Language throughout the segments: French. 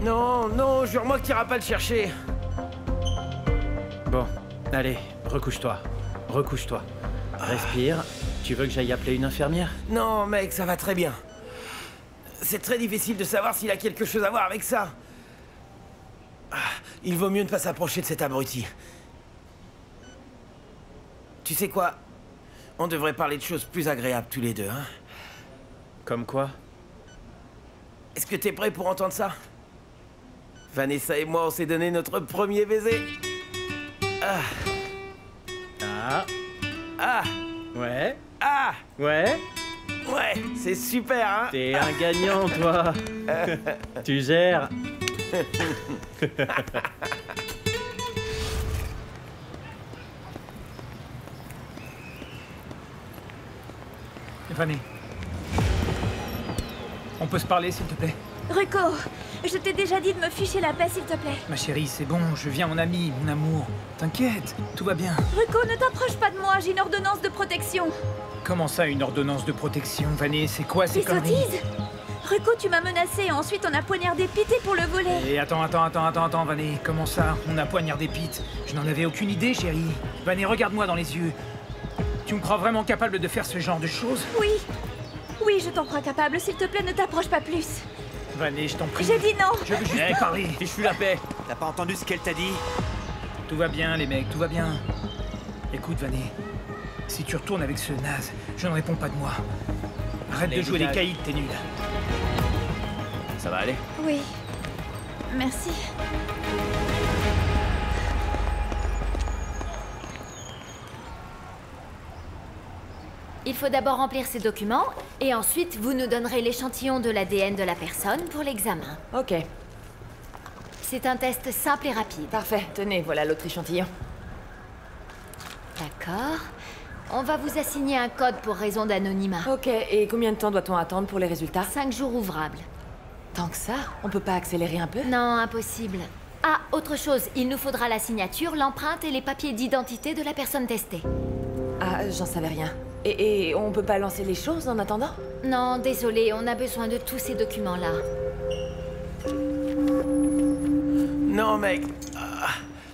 Non, non, jure-moi que t'iras pas le chercher. Bon, allez, recouche-toi. Recouche-toi. Respire. Tu veux que j'aille appeler une infirmière? Non, mec, ça va très bien. C'est très difficile de savoir s'il a quelque chose à voir avec ça. Il vaut mieux ne pas s'approcher de cet abruti. Tu sais quoi? On devrait parler de choses plus agréables tous les deux, hein? Comme quoi? Est-ce que t'es prêt pour entendre ça? Vanessa et moi, on s'est donné notre premier baiser. Ah. Ah. Ah. Ouais. Ah. Ouais. Ouais, c'est super, hein? T'es un gagnant, toi. Tu gères. Fanny. On peut se parler, s'il te plaît? Ruko, je t'ai déjà dit de me ficher la paix, s'il te plaît. Ma chérie, c'est bon, je viens, mon ami, mon amour. T'inquiète, tout va bien. Ruko, ne t'approche pas de moi, j'ai une ordonnance de protection. Comment ça, une ordonnance de protection, Vanny? C'est quoi ces Des conneries? sottises? Ruko, tu m'as menacé, ensuite on a poignardé Pete pour le voler. Et attends, Vanny, comment ça? On a poignardé Pete? Je n'en avais aucune idée, chérie. Vanny, regarde-moi dans les yeux. Tu me crois vraiment capable de faire ce genre de choses? Oui. Oui, je t'en crois capable, s'il te plaît, ne t'approche pas plus. Vanny, je t'en prie. J'ai dit non. Je veux juste te parler. Fiche-lui la paix. T'as pas entendu ce qu'elle t'a dit? Tout va bien, les mecs, tout va bien. Écoute, Vanny, si tu retournes avec ce naze, je ne réponds pas de moi. Arrête de jouer les caïds, t'es nul. Ça va aller? Oui. Merci. Il faut d'abord remplir ces documents, et ensuite vous nous donnerez l'échantillon de l'ADN de la personne pour l'examen. Ok, C'est un test simple et rapide. parfait. Tenez, voilà l'autre échantillon. D'accord. On va vous assigner un code pour raison d'anonymat. Ok, et combien de temps doit-on attendre pour les résultats? 5 jours ouvrables. Tant que ça? On peut pas accélérer un peu? Non, impossible. Ah, autre chose, il nous faudra la signature, l'empreinte et les papiers d'identité de la personne testée. Ah, j'en savais rien. Et on peut pas lancer les choses en attendant? Non, désolé, on a besoin de tous ces documents-là. Non, mec.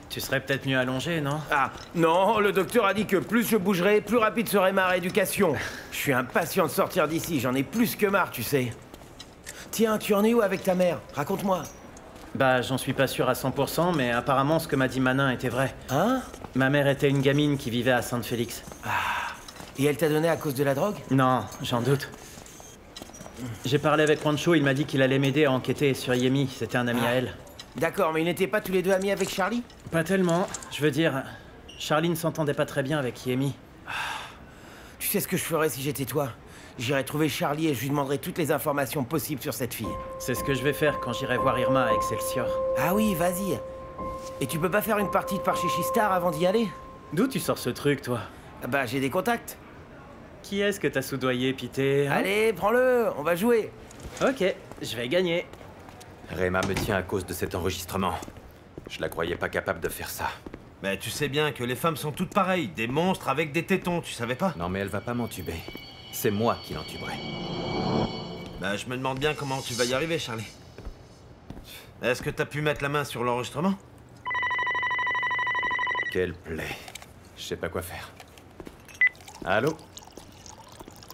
Tu serais peut-être mieux allongé, non? Ah, non, le docteur a dit que plus je bougerais, plus rapide serait ma rééducation. Je suis impatient de sortir d'ici, j'en ai plus que marre, tu sais. Tiens, tu en es où avec ta mère? Raconte-moi. Bah, j'en suis pas sûr à 100%, mais apparemment, ce que m'a dit Manin était vrai. Hein? Ma mère était une gamine qui vivait à Sainte-Félix. Et elle t'a donné à cause de la drogue? Non, j'en doute. J'ai parlé avec Juancho, il m'a dit qu'il allait m'aider à enquêter sur Yemi, c'était un ami à elle. D'accord, mais ils n'étaient pas tous les deux amis avec Charlie? Pas tellement, je veux dire, Charlie ne s'entendait pas très bien avec Yemi. Tu sais ce que je ferais si j'étais toi? J'irais trouver Charlie et je lui demanderais toutes les informations possibles sur cette fille. C'est ce que je vais faire quand j'irai voir Irma à Excelsior. Ah oui, vas-y. Et tu peux pas faire une partie de Parchéchistar avant d'y aller? D'où tu sors ce truc, toi? Bah, j'ai des contacts. Qui est-ce que t'as soudoyé, Pité, hein? Allez, prends-le, on va jouer. Ok, je vais gagner. Réma me tient à cause de cet enregistrement. Je la croyais pas capable de faire ça. Mais tu sais bien que les femmes sont toutes pareilles, des monstres avec des tétons, tu savais pas? Non mais elle va pas m'entuber. C'est moi qui l'entuberai. Bah je me demande bien comment tu vas y arriver, Charlie. Est-ce que t'as pu mettre la main sur l'enregistrement? Quelle plaie. Je sais pas quoi faire. Allô?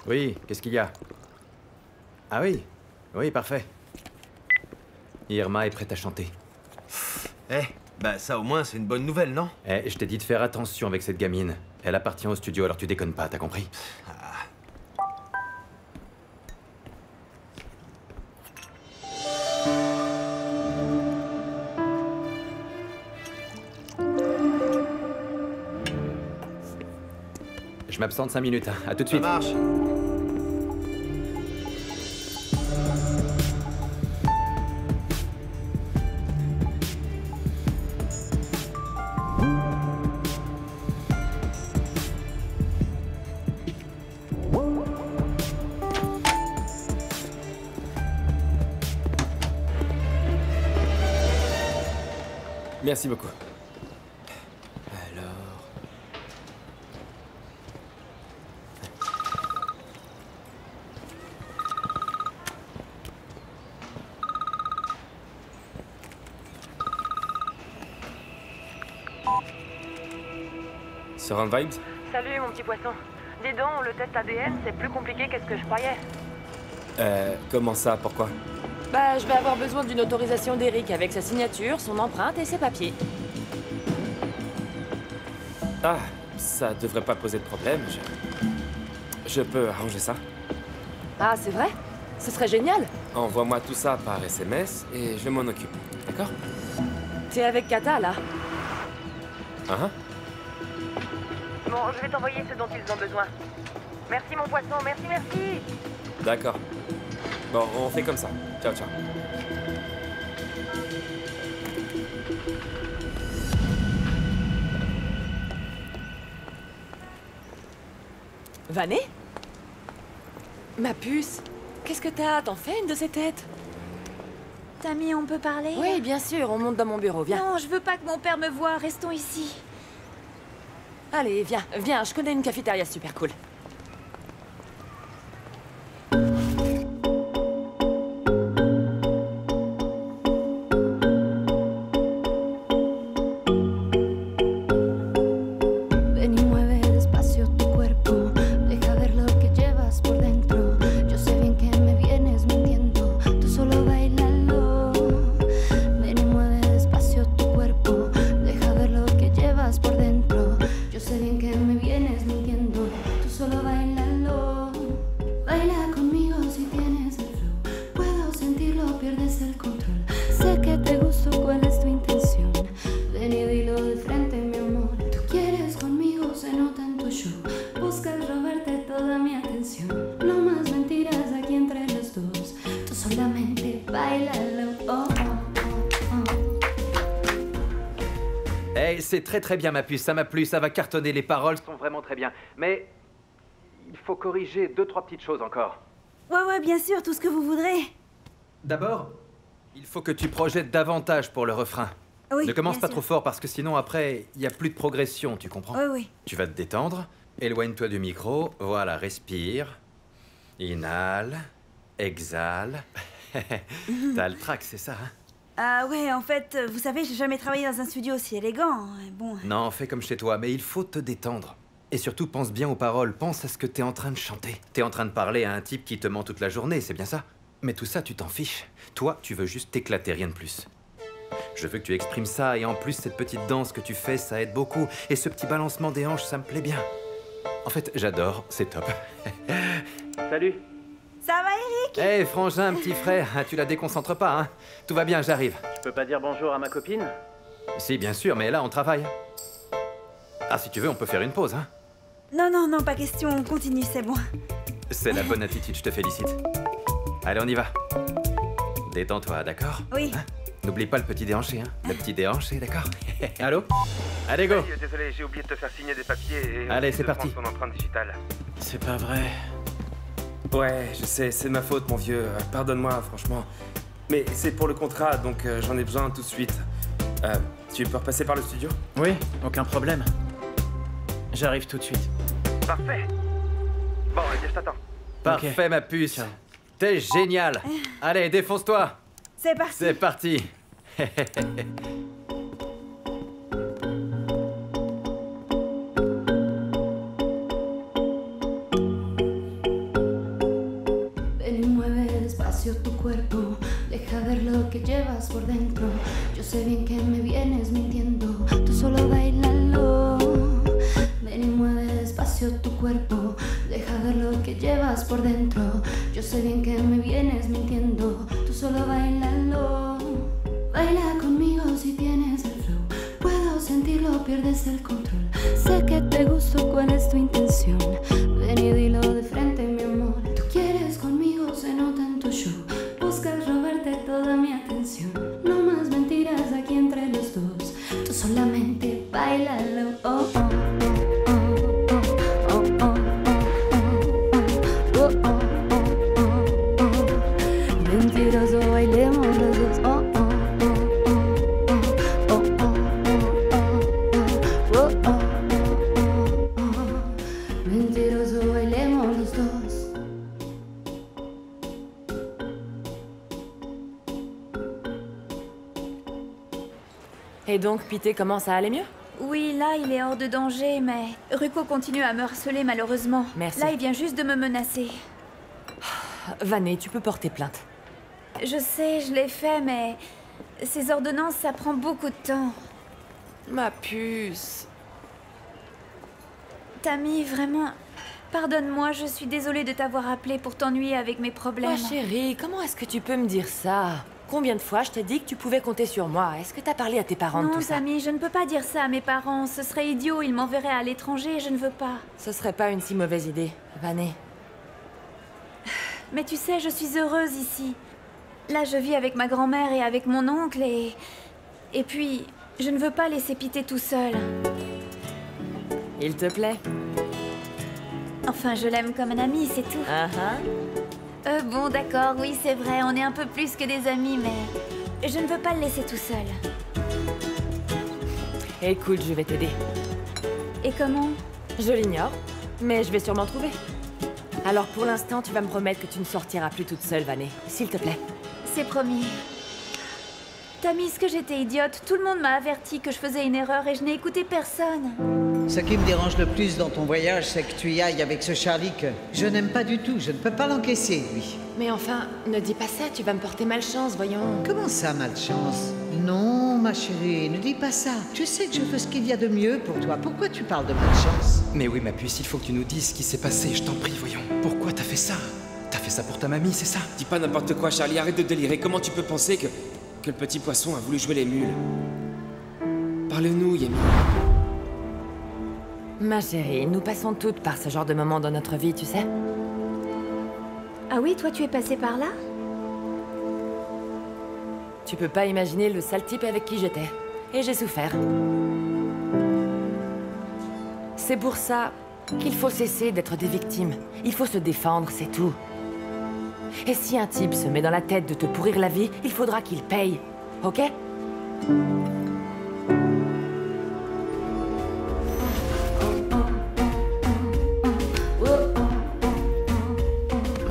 Oui, qu'est-ce qu'il y a? Ah oui? Oui, parfait. Irma est prête à chanter. Eh, bah ça au moins c'est une bonne nouvelle, non? Eh, je t'ai dit de faire attention avec cette gamine. Elle appartient au studio, alors tu déconnes pas, t'as compris? Je m'absente 5 minutes, hein. À tout de Ça suite. marche. Merci beaucoup. Surround Vibes? Salut mon petit poisson. Dis donc, le test ADN, c'est plus compliqué qu'est-ce que je croyais. Comment ça? Pourquoi? Bah, je vais avoir besoin d'une autorisation d'Eric avec sa signature, son empreinte et ses papiers. Ah, ça devrait pas poser de problème. Je peux arranger ça. Ah, c'est vrai? Ce serait génial. Envoie-moi tout ça par SMS et je m'en occupe. D'accord? T'es avec Kata, là? Hein? Bon, je vais t'envoyer ce dont ils ont besoin. Merci mon poisson, merci, merci. D'accord. Bon, on fait comme ça. Ciao, ciao. Vané? Ma puce, qu'est-ce que t'as? T'en fais une de ces têtes? Tammy, on peut parler? Oui, bien sûr, on monte dans mon bureau, viens. Non, je veux pas que mon père me voie, restons ici. Allez, viens, viens, je connais une cafétéria super cool. Ven y mueve despacio tu cuerpo, deja ver lo que llevas por dentro. Yo sé bien que me vienes mintiendo, tú solo bailalo. Ven y mueve despacio tu cuerpo, deja ver lo que llevas por dentro. Yo sé bien que me vienes mintiendo, tú solo bailalo. Baila conmigo si tienes el flow, puedo sentirlo, pierdes el control. Sé que te gusto, ¿cuál es tu intención? Ven y dilo de frente, mi amor. Tú quieres conmigo, se nota en tu show. Buscas robarte toda mi atención. No más mentiras aquí entre los dos. Tú solamente bailalo. Oh, oh, oh, oh. Hey, c'est très bien ma puce, ça m'a plu, ça va cartonner, les paroles sont vraiment très bien. Mais il faut corriger 2-3 petites choses encore. Ouais, bien sûr, tout ce que vous voudrez. D'abord, il faut que tu projettes davantage pour le refrain. Oui, Ne commence bien pas sûr. trop fort parce que sinon après, il n'y a plus de progression, tu comprends? Oui. Tu vas te détendre, éloigne-toi du micro, voilà, respire. Inhale, exhale. T'as le trac, c'est ça, hein? Ah ouais, en fait, vous savez, j'ai jamais travaillé dans un studio aussi élégant. Bon. Non, fais comme chez toi, mais il faut te détendre. Et surtout, pense bien aux paroles, pense à ce que t'es en train de chanter. T'es en train de parler à un type qui te ment toute la journée, c'est bien ça? Mais tout ça, tu t'en fiches. Toi, tu veux juste t'éclater, rien de plus. Je veux que tu exprimes ça, et en plus, cette petite danse que tu fais, ça aide beaucoup. Et ce petit balancement des hanches, ça me plaît bien. En fait, j'adore, c'est top. Salut. Ça va, Eric? Hé, frangin, petit frère, tu la déconcentres pas, hein? Tout va bien, j'arrive. Je peux pas dire bonjour à ma copine? Si, bien sûr, mais là, on travaille. Ah, si tu veux, on peut faire une pause, hein? Non, pas question, on continue, c'est bon. C'est la bonne attitude, je te félicite. Allez, on y va. Détends-toi, d'accord? Oui. Hein? N'oublie pas le petit déhanché, hein? Le petit déhanché, d'accord? Allô? Allez, go! Désolé, j'ai oublié de te faire signer des papiers et... Allez, c'est parti. Ton empreinte digitale. C'est pas vrai. Ouais, je sais, c'est ma faute, mon vieux. Pardonne-moi, franchement. Mais c'est pour le contrat, donc j'en ai besoin tout de suite. Tu peux repasser par le studio? Oui, aucun problème. J'arrive tout de suite. Parfait. Bon, eh bien, je t'attends. Parfait, ma puce. T'es génial. Allez, défonce-toi. C'est parti. C'est parti. Ven y mueve despacio tu cuerpo, deja ver lo que llevas por dentro. Yo sé bien que me vienes mintiendo, tú solo bailalo. Ven y mueve despacio tu cuerpo, deja ver lo que llevas por dentro. Yo sé bien que me vienes mintiendo, tú solo bailalo. Baila conmigo si tienes el flow, puedo sentirlo, pierdes el control. Sé que te gusto, ¿cuál es tu intención? Ven y dilo de frente, mi amor. Tú quieres conmigo, se nota en tu show. Buscas robarte toda mi atención. No más mentiras aquí entre los dos. Tú solamente bailalo. Oh, oh, oh, oh, oh, oh, oh, oh, oh, oh. Mentiroso, bailemos los dos. Oh, oh. Et donc, Pité, comment ça allait mieux? Oui, là, il est hors de danger, mais Ruko continue à me harceler malheureusement. Merci. Là, il vient juste de me menacer. Vané, tu peux porter plainte. Je sais, je l'ai fait, mais ces ordonnances, ça prend beaucoup de temps. Ma puce. Tammy, vraiment, pardonne-moi, je suis désolée de t'avoir appelé pour t'ennuyer avec mes problèmes. Ma chérie, comment est-ce que tu peux me dire ça? Combien de fois je t'ai dit que tu pouvais compter sur moi? Est-ce que t'as parlé à tes parents de Non, tout ça? Tammy, je ne peux pas dire ça à mes parents. Ce serait idiot, ils m'enverraient à l'étranger, je ne veux pas. Ce serait pas une si mauvaise idée, Vané. Mais tu sais, je suis heureuse ici. Là, je vis avec ma grand-mère et avec mon oncle et puis, je ne veux pas laisser Pité tout seul. Il te plaît? Enfin, je l'aime comme un ami, c'est tout. Bon, d'accord, oui, c'est vrai, on est un peu plus que des amis, mais je ne veux pas le laisser tout seul. Écoute, je vais t'aider. Et comment? Je l'ignore, mais je vais sûrement trouver. Alors pour l'instant, tu vas me promettre que tu ne sortiras plus toute seule, Vané, s'il te plaît. C'est promis. Tammy, ce que j'étais idiote, tout le monde m'a averti que je faisais une erreur et je n'ai écouté personne. Ce qui me dérange le plus dans ton voyage, c'est que tu y ailles avec ce Charlie que je n'aime pas du tout. Je ne peux pas l'encaisser, lui. Mais enfin, ne dis pas ça, tu vas me porter malchance, voyons. Comment ça, malchance? Non, ma chérie, ne dis pas ça. Tu sais que je fais ce qu'il y a de mieux pour toi. Pourquoi tu parles de malchance? Mais oui, ma puce, il faut que tu nous dises ce qui s'est passé, je t'en prie, voyons. Pourquoi t'as fait ça? T'as fait ça pour ta mamie, c'est ça? Dis pas n'importe quoi, Charlie, arrête de délirer. Comment tu peux penser que le petit poisson a voulu jouer les mules? Parle-nous, Yemi. Ma chérie, nous passons toutes par ce genre de moments dans notre vie, tu sais. Ah oui, toi tu es passée par là? Tu peux pas imaginer le sale type avec qui j'étais. Et j'ai souffert. C'est pour ça qu'il faut cesser d'être des victimes. Il faut se défendre, c'est tout. Et si un type se met dans la tête de te pourrir la vie, il faudra qu'il paye. Ok?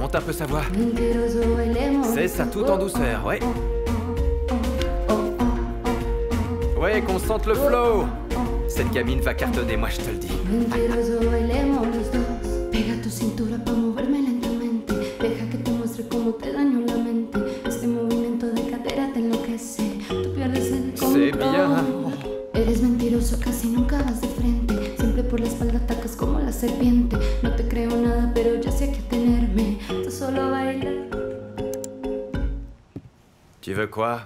Monte un peu sa voix. C'est ça, tout en douceur, ouais. Ouais, qu'on sente le flow. Cette gamine va cartonner, moi je te le dis. Mentiroso, bailemos los dos. Pega tu cintura pa' moverme lentamente. Deja que te muestre cómo te daño la mente. Este movimiento de cadera te enloquece. Tú pierdes el control. C'est bien. Eres mentiroso, casi nunca vas de frente. Siempre por la espalda atacas como la serpiente. No te creo nada, pero ya sé a qué tenerme. Tú solo bailas. Tu veux quoi?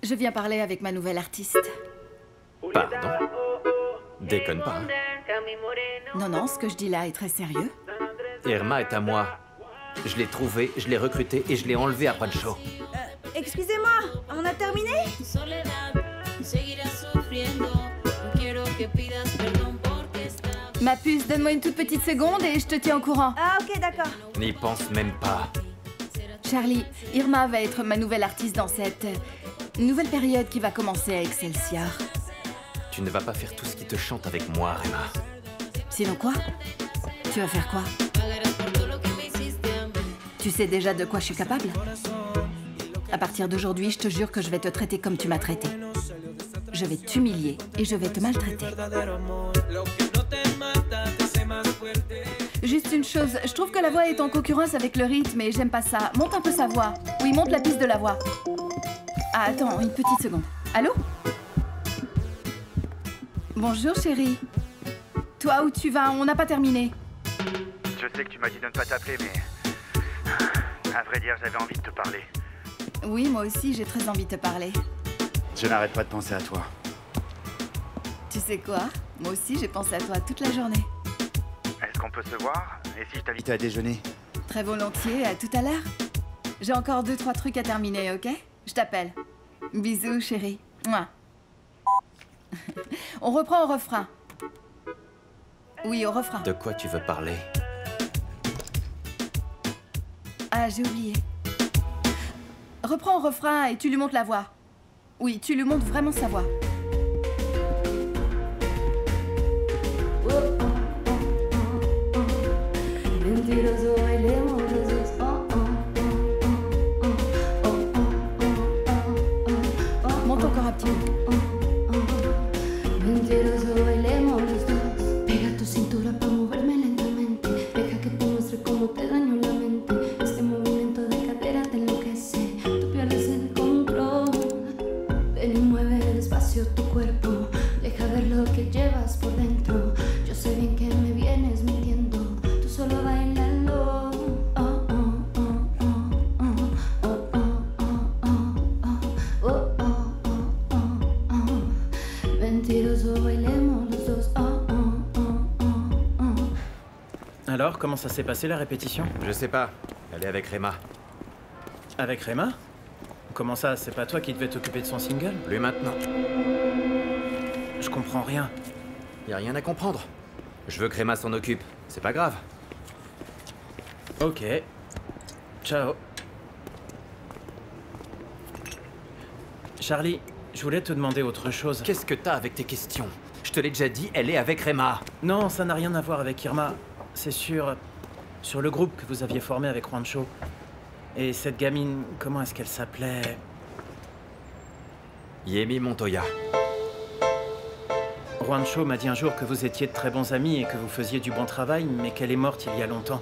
Je viens parler avec ma nouvelle artiste. Pardon? Déconne pas, hein. Non, non, ce que je dis là est très sérieux. Irma est à moi. Je l'ai trouvée, je l'ai recrutée et je l'ai enlevée à Pancho. Excusez-moi, on a terminé? Ma puce, donne-moi une toute petite seconde et je te tiens au courant. Ah ok, d'accord. N'y pense même pas. Charlie, Irma va être ma nouvelle artiste dans cette nouvelle période qui va commencer à Excelsior. Tu ne vas pas faire tout ce qui te chante avec moi, Rema. Sinon quoi? Tu vas faire quoi? Tu sais déjà de quoi je suis capable? À partir d'aujourd'hui, je te jure que je vais te traiter comme tu m'as traité. Je vais t'humilier et je vais te maltraiter. Juste une chose, je trouve que la voix est en concurrence avec le rythme et j'aime pas ça. Monte un peu sa voix. Oui, monte la piste de la voix. Ah, attends, une petite seconde. Allô? Bonjour, chérie. Toi, où tu vas? On n'a pas terminé. Je sais que tu m'as dit de ne pas t'appeler, mais... À vrai dire, j'avais envie de te parler. Oui, moi aussi, j'ai très envie de te parler. Je n'arrête pas de penser à toi. Tu sais quoi? Moi aussi, j'ai pensé à toi toute la journée. Est-ce qu'on peut se voir? Et si je t'invitais à déjeuner? Très volontiers, à tout à l'heure. J'ai encore 2-3 trucs à terminer, ok? Je t'appelle. Bisous, chérie. Mouah. On reprend au refrain. Oui, au refrain. De quoi tu veux parler? Ah, j'ai oublié. Reprends au refrain et tu lui montes la voix. Oui, tu lui montes vraiment sa voix. Mentiroso, bailemos los dos. Monte encore un petit peu. Alors, comment ça s'est passé la répétition? Je sais pas. Elle est avec Rema. Avec Rema? Comment ça, c'est pas toi qui devais t'occuper de son single? Plus maintenant. Je comprends rien. Y a rien à comprendre. Je veux que Rema s'en occupe. C'est pas grave. Ok. Ciao. Charlie, je voulais te demander autre chose. Qu'est-ce que t'as avec tes questions? Je te l'ai déjà dit, elle est avec Rema. Non, ça n'a rien à voir avec Irma. C'est sur le groupe que vous aviez formé avec Juancho. Et cette gamine, comment est-ce qu'elle s'appelait? Yemi Montoya. Juancho m'a dit un jour que vous étiez de très bons amis et que vous faisiez du bon travail, mais qu'elle est morte il y a longtemps.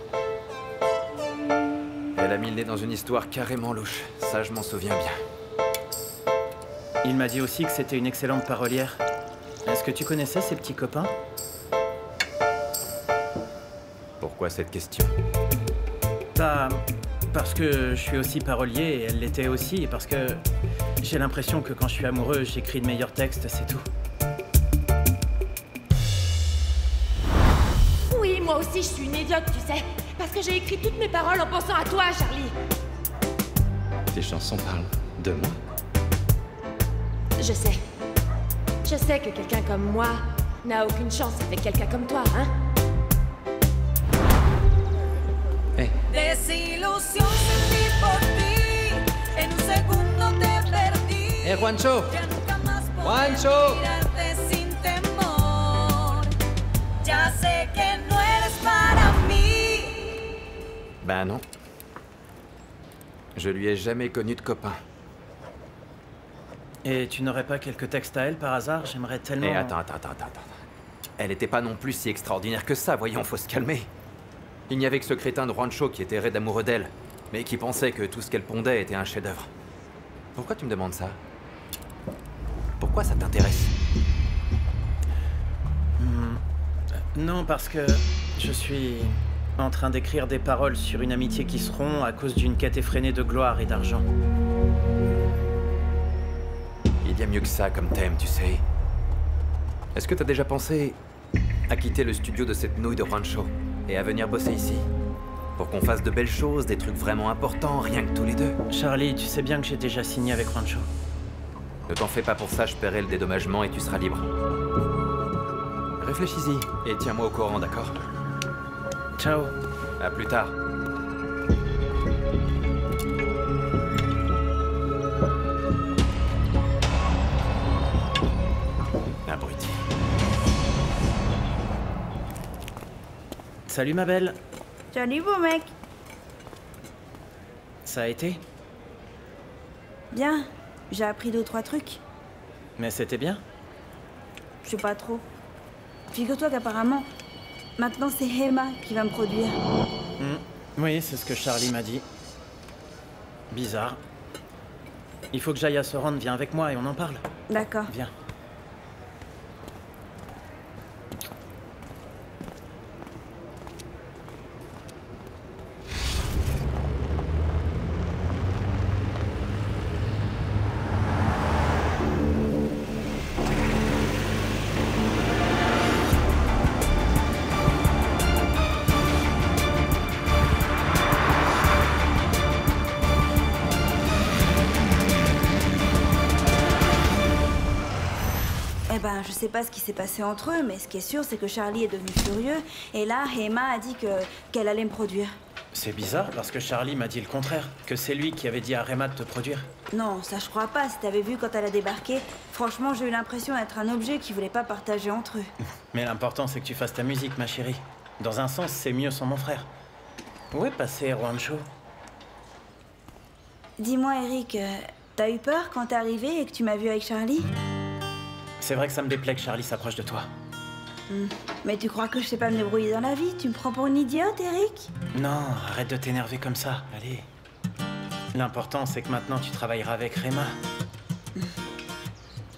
Elle a mis le nez dans une histoire carrément louche. Ça, je m'en souviens bien. Il m'a dit aussi que c'était une excellente parolière. Est-ce que tu connaissais ses petits copains? Pourquoi cette question? Parce que je suis aussi parolier et elle l'était aussi, et parce que j'ai l'impression que quand je suis amoureux, j'écris de meilleurs textes, c'est tout. Oui, moi aussi je suis une idiote, tu sais. Parce que j'ai écrit toutes mes paroles en pensant à toi, Charlie. Tes chansons parlent de moi. Je sais. Je sais que quelqu'un comme moi n'a aucune chance avec quelqu'un comme toi, hein? Hey. Hey, Juancho! Juancho! Ben non. Je lui ai jamais connu de copain. Et tu n'aurais pas quelques textes à elle par hasard? J'aimerais tellement... Eh, attends. Elle était pas non plus si extraordinaire que ça, voyons, faut se calmer. Il n'y avait que ce crétin de Juancho qui était raide amoureux d'elle, mais qui pensait que tout ce qu'elle pondait était un chef-d'œuvre. Pourquoi tu me demandes ça? Pourquoi ça t'intéresse? Non, parce que je suis en train d'écrire des paroles sur une amitié qui se rompt à cause d'une quête effrénée de gloire et d'argent. Il y a mieux que ça comme thème, tu sais. Est-ce que t'as déjà pensé à quitter le studio de cette nouille de Juancho et à venir bosser ici? Pour qu'on fasse de belles choses, des trucs vraiment importants, rien que tous les deux. Charlie, tu sais bien que j'ai déjà signé avec Juancho. Ne t'en fais pas pour ça, je paierai le dédommagement et tu seras libre. Réfléchis-y et tiens-moi au courant, d'accord? Ciao. À plus tard. Abruti. Salut ma belle. Salut beau mec. Ça a été? Bien. J'ai appris 2 ou 3 trucs. Mais c'était bien? Je sais pas trop. Figure-toi qu'apparemment, maintenant c'est Rema qui va me produire. Oui, c'est ce que Charlie m'a dit. Bizarre. Il faut que j'aille à se rendre, viens avec moi et on en parle. D'accord. Viens. Eh ben, je sais pas ce qui s'est passé entre eux, mais ce qui est sûr, c'est que Charlie est devenu furieux, et là, Rema a dit qu'elle allait me produire. C'est bizarre parce que Charlie m'a dit le contraire, que c'est lui qui avait dit à Rema de te produire. Non, ça je crois pas, si t'avais vu quand elle a débarqué. Franchement, j'ai eu l'impression d'être un objet qu'ils voulaient pas partager entre eux. Mais l'important, c'est que tu fasses ta musique, ma chérie. Dans un sens, c'est mieux sans mon frère. Où est passé Juancho? Dis-moi, Eric, t'as eu peur quand t'es arrivé et que tu m'as vu avec Charlie? C'est vrai que ça me déplaît que Charlie s'approche de toi. Mais tu crois que je sais pas me débrouiller dans la vie? Tu me prends pour une idiote, Eric? Non, arrête de t'énerver comme ça, allez. L'important, c'est que maintenant, tu travailleras avec Rema.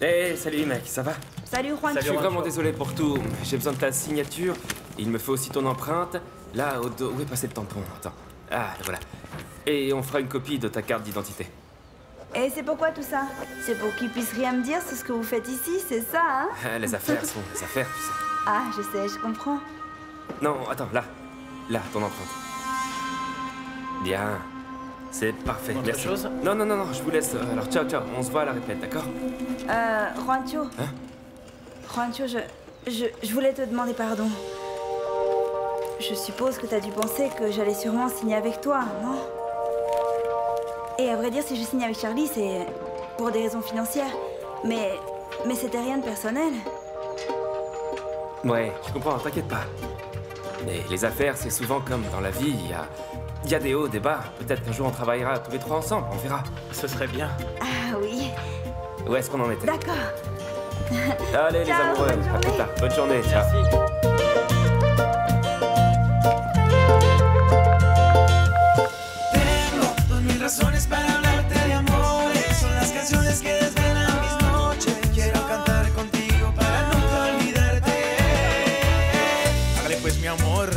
Hey, salut mec, ça va? Salut Juan. Je suis vraiment désolé pour tout. J'ai besoin de ta signature. Il me faut aussi ton empreinte. Là, au dos. Où est passé le tampon? Attends. Ah, voilà. Et on fera une copie de ta carte d'identité. Et c'est pourquoi tout ça? C'est pour qu'ils puissent rien me dire sur ce que vous faites ici, c'est ça, hein? Les affaires sont les affaires, tu sais. Ah, je sais, je comprends. Non, attends, là. Là, ton empreinte. Bien. C'est parfait, Autre merci. chose? Non, je vous laisse. Alors, ciao, on se voit à la répète, d'accord? Juancho. Hein? Juancho, je voulais te demander pardon. Je suppose que t'as dû penser que j'allais sûrement signer avec toi, non? Et à vrai dire, si je signe avec Charlie, c'est pour des raisons financières. Mais c'était rien de personnel. Ouais, je comprends, t'inquiète pas. Mais les affaires, c'est souvent comme dans la vie, il y a des hauts, des bas. Peut-être qu'un jour on travaillera tous les trois ensemble, on verra. Ce serait bien. Ah oui. Où est-ce qu'on en était? D'accord. Allez, les amoureux, à plus tard. Bonne journée, ciao. Razones para hablarte de amores, son las canciones que desvelan mis noches. Quiero cantar contigo para nunca olvidarte. Hágale pues mi amor.